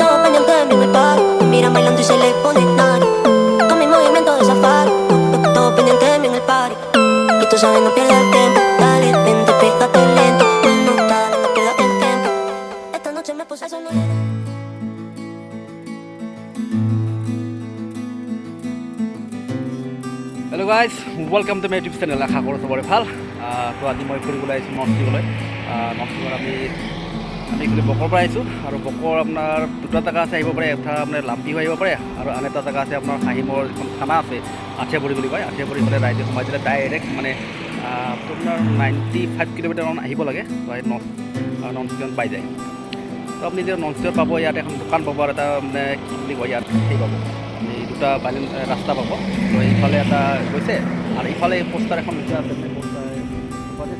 Todos pendientes de mí en el party, me miran bailando y se les pone nada. Con mi movimiento de safari, todos pendientes de mí en el party. Y tú sabes, no pierdas el tiempo, dale, vente, pégate lento. Bueno, dale, no pierdas el tiempo. Esta noche me puse eso no le doy. Hello' guys welcome to my YouTube channel. আশা কৰোঁ চবৰে ভাল। তো আজি মই ফুৰিবলৈ আহিছোঁ নৰ্থ-ইষ্টলৈ। নৰ্থ-ইষ্টত আমি এইফালে বকৰ পৰা আহিছোঁ আৰু বকৰ আপোনাৰ দুটা জেগা আছে আহিব পাৰে। এটা আপোনাৰ লাম্পি হৈ আহিব পাৰে আৰু আন এটা জেগা আছে আপোনাৰ হাঁহিমৰ যিখন থানা আছে আঠিয়াপুৰী বুলি কয়। আঠিয়াপুৰী ফালে ৰাইজে সোমাই দিলে ডাইৰেক্ট মানে আপোনাৰ 95 কিলোমিটাৰমান আহিব লাগে। তো সেই নন-ষ্টিকত পাই যায়। তো আপুনি যেতিয়া নন-ষ্টিকত পাব ইয়াত এখন দোকান পাব আৰু এটা মানে কি বুলি কয় ইয়াত সেই পাব আপুনি দুটা বাইলেন ৰাস্তা পাব। তো এইফালে এটা গৈছে আৰু ইফালে পোষ্টাৰ এখন লিখা আছে পোষ্টাৰ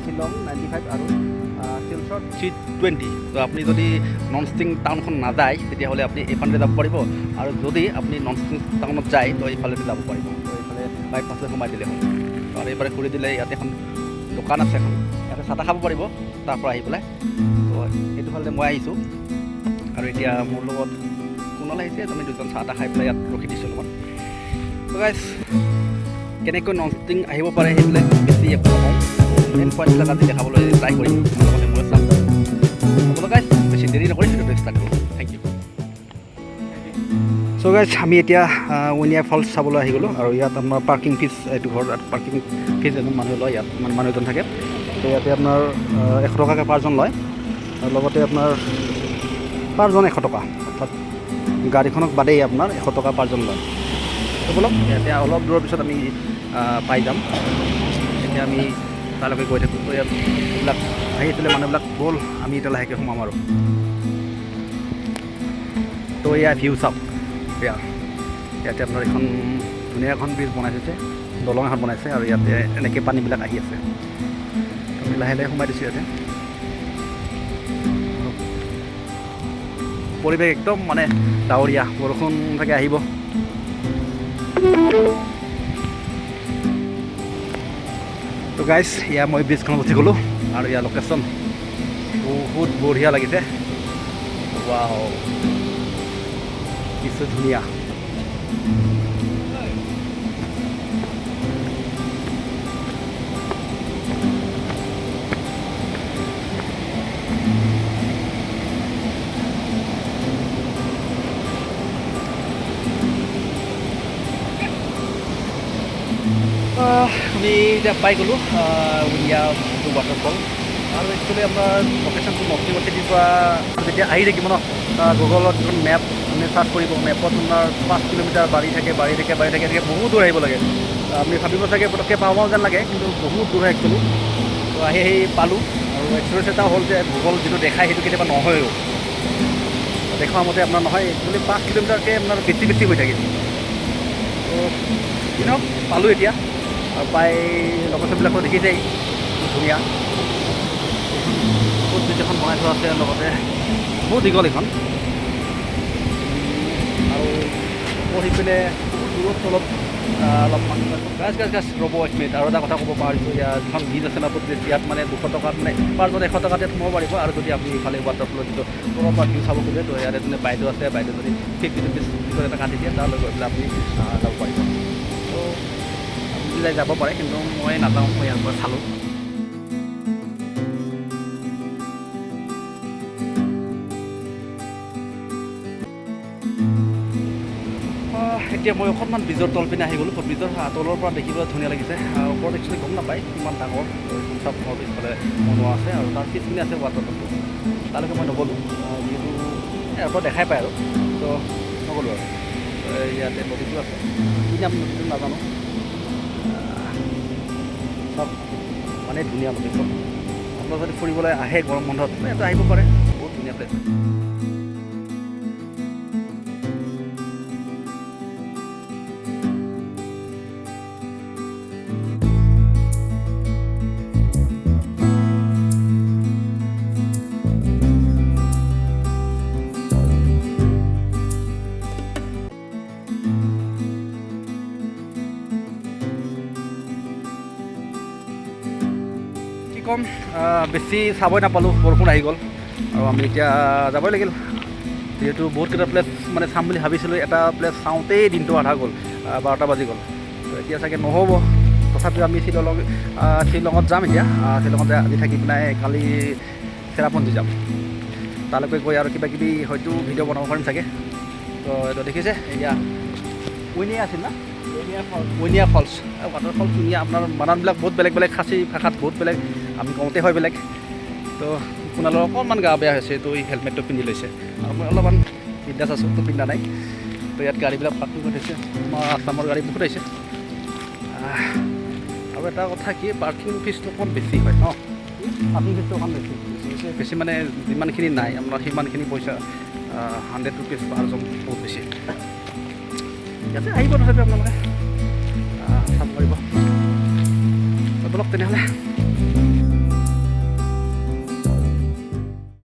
শ্বিলং 95 আৰু শিলচৰ 320। তো আপুনি যদি নন-ষ্টিং টাউনখন নাযায় তেতিয়াহ'লে আপুনি এইফালে যাব পাৰিব আৰু যদি আপুনি নন-ষ্টিং টাউনত যায় তো এইফালেদি যাব পাৰিব। তো এইফালে বাইপাছে সোমাই দিলে হ'ল। তো আৰু এইফালে ঘূৰি দিলে ইয়াতে এখন দোকান আছে এখন, ইয়াতে চাহ তাহ খাব পাৰিব তাৰ পৰা আহি পেলাই। তো এইটো ফালে মই আহিছোঁ আৰু এতিয়া মোৰ লগত কোনলৈ আহিছে আমি দুজন চাহ তাহ খাই পেলাই ইয়াত ৰখি দিছোঁ লগত। তো গাইজ কেনেকৈ নন-ষ্টিং আহিব পাৰে সেইবিলাক বেছি একো নকওঁ, মেইন পইণ্টবিলাক আজি দেখাবলৈ ট্ৰাই কৰিম। লগতে মই চাম সকলো গাইজ বেছি দেৰি নকৰি ভিডিঅ'টো ষ্টাৰ্ট কৰোঁ। Thank U. চ' গাইজ আমি এতিয়া উইনিয়া ফলছ চাবলৈ আহি গ'লোঁ আৰু ইয়াত আপোনাৰ পাৰ্কিং ফিজ এইটো ঘৰত পাৰ্কিং ফিজ এজন মানুহে লয়, ইয়াত মানুহ এজন থাকে। তো ইয়াতে আপোনাৰ 100 টকাকৈ পাৰজন লয় আৰু লগতে আপোনাৰ পাৰজন 100 টকা, অৰ্থাৎ গাড়ীখনক বাদেই আপোনাৰ 100 টকা পাৰজন লয়। তো বলক এতিয়া অলপ দূৰৰ পিছত আমি পাই যাম। এতিয়া আমি তালৈকে গৈ থাকোঁ। তো ইয়াত এইবিলাক আহিছিলে মানুহবিলাক ব'ল আমি এতিয়া লাহেকৈ সোমাম আৰু। তো এয়া ভিউ চাওক, ইয়াতে আপোনাৰ এখন ধুনীয়া এখন ব্ৰিজ বনাই থৈছে, দলং এখন বনাইছে আৰু ইয়াতে এনেকৈ পানীবিলাক আহি আছে। আমি লাহে লাহে সোমাই দিছোঁ ইয়াতে। পৰিৱেশ একদম মানে ডাৱৰীয়া, বৰষুণ চাগে আহিব। তো গাইজ ইয়াৰ মই ব্ৰিজখনত উঠি গ'লোঁ আৰু ইয়াৰ লোকেশ্যন বহুত বঢ়িয়া লাগিছে। ৱাও কিছু ধুনীয়া। আমি এতিয়া পাই গ'লোঁ উইনিয়া ৱাটাৰফল আৰু একচুৱেলি আপোনাৰ লোকেশ্যনটো নৰ্থ-ইষ্টৰ পৰা যেতিয়া আহি থাকিব ন, গুগলত যিখন মেপ আপুনি চাৰ্চ কৰিব, মেপত আপোনাৰ 5 কিলোমিটাৰ বাঢ়ি থাকে এনেকৈ বহুত দূৰ আহিব লাগে। আপুনি ভাবিব চাগে পটককৈ পাওঁ যেন লাগে, কিন্তু বহুত দূৰ হয় একচুৱেলি। তো আহি পালোঁ আৰু এক্সপিৰিয়েঞ্চ এটা হ'ল যে গুগল যিটো দেখায় সেইটো কেতিয়াবা নহয়ও, দেখুওৱা মতে আপোনাৰ নহয়, একচুৱেলি 5 কিলোমিটাৰকৈ আপোনাৰ বেছি হৈ থাকে। তো কি নহওক পালোঁ এতিয়া আৰু পাই লোকেশ্যনবিলাকো দেখিছেই ধুনীয়া। ফুট ব্ৰিজ এখন বনাই থোৱা আছে, লগতে বহুত দীঘল এইখন আৰু ওপৰ সিপিনে বহুত দূৰত তলত অলপমান গাছ ৰ'ব 1 মিনিট আৰু এটা কথা ক'ব পাৰিছোঁ ইয়াত যিখন ব্ৰিজ আছে নতুন ব্ৰিজ ইয়াত মানে 200 টকাত মানে পাৰজন 100 টকাতে সোমাব পাৰিব আৰু যদি আপুনি ইফালে ৱাটাৰফলত যিটো তলৰ পৰা ভিউ চাব খোজে তো ইয়াত এজনী বাইদেউ আছে বাইদেউ যদি 50 ৰুপিজ ভিতৰত এটা কাটি দিয়ে তালৈ গৈ পেলাই আপুনি যাব পাৰিব তো আপুনি যাব পাৰে কিন্তু মই নাযাওঁ মই ইয়াৰ পৰা চালোঁ এতিয়া মই অকণমান ব্ৰিজৰ তল পিনে আহি গ'লোঁ ব্ৰিজৰ তলৰ পৰা দেখিবলৈ ধুনীয়া লাগিছে ওপৰত একচুৱেলি গম নাপায় কিমান ডাঙৰ চব মোৰ পিছফালে বনোৱা আছে আৰু তাৰ পিছপিনে আছে ৱাটাৰফলটো তালৈকে মই নগ'লোঁ যিহেতু ইয়াৰ পৰা দেখাই পায় আৰু তো নগ'লোঁ আৰু ইয়াতে নদীটো আছে কি নাম নদীটো নাজানো চব মানে ধুনীয়া নদী চব আপোনালোকে যদি ফুৰিবলৈ আহে গৰম বন্ধত ইয়াতে আহিব পাৰে বহুত ধুনীয়া প্লেচ কম বেছি চাবই নাপালোঁ বৰষুণ আহি গ'ল আৰু আমি এতিয়া যাবই লাগিল যিহেতু বহুতকেইটা প্লেচ মানে চাম বুলি ভাবিছিলোঁ এটা প্লেচ চাওঁতেই দিনটো আধা গ'ল 12টা বাজি গ'ল তো এতিয়া চাগে নহ'ব তথাপিও আমি শ্বিলঙত যাম এতিয়া শ্বিলঙতে আজি থাকি পেলাই কালি চেৰাপুঞ্জী যাম তালৈকে গৈ আৰু কিবা কিবি হয়তো ভিডিঅ' বনাব পাৰিম চাগে তো এইটো দেখিছে এতিয়া উইনিয়া আছিল না উইনিয়া ফলছ ৱাটাৰফল ধুনীয়া আপোনাৰ বানানবিলাক বহুত বেলেগ বেলেগ খাচী ভাষাত বহুত বেলেগ আমি কওঁতে হয় বেলেগ তো আপোনালোকৰ অকণমান গা বেয়া হৈছে তো এই হেলমেটটো পিন্ধি লৈছে আৰু মই অলপমান বিন্দাছ আছোঁ তো পিন্ধা নাই তো ইয়াত গাড়ীবিলাক পাৰ্কিং কৰি থৈছে আমাৰ আছামৰ গাড়ী বহুত আহিছে আৰু এটা কথা কি পাৰ্কিং ফিজটো অকণ বেছি হয় ন পাৰ্কিং ফিজটো অকণ বেছি মানে যিমানখিনি নাই আপোনাৰ সিমানখিনি পইচা 100 ৰুপিজ পাৰজন বহুত বেছি ইয়াতে আহিব তথাপি আপোনালোকে চাব পাৰিব ব'লক তেনেহ'লে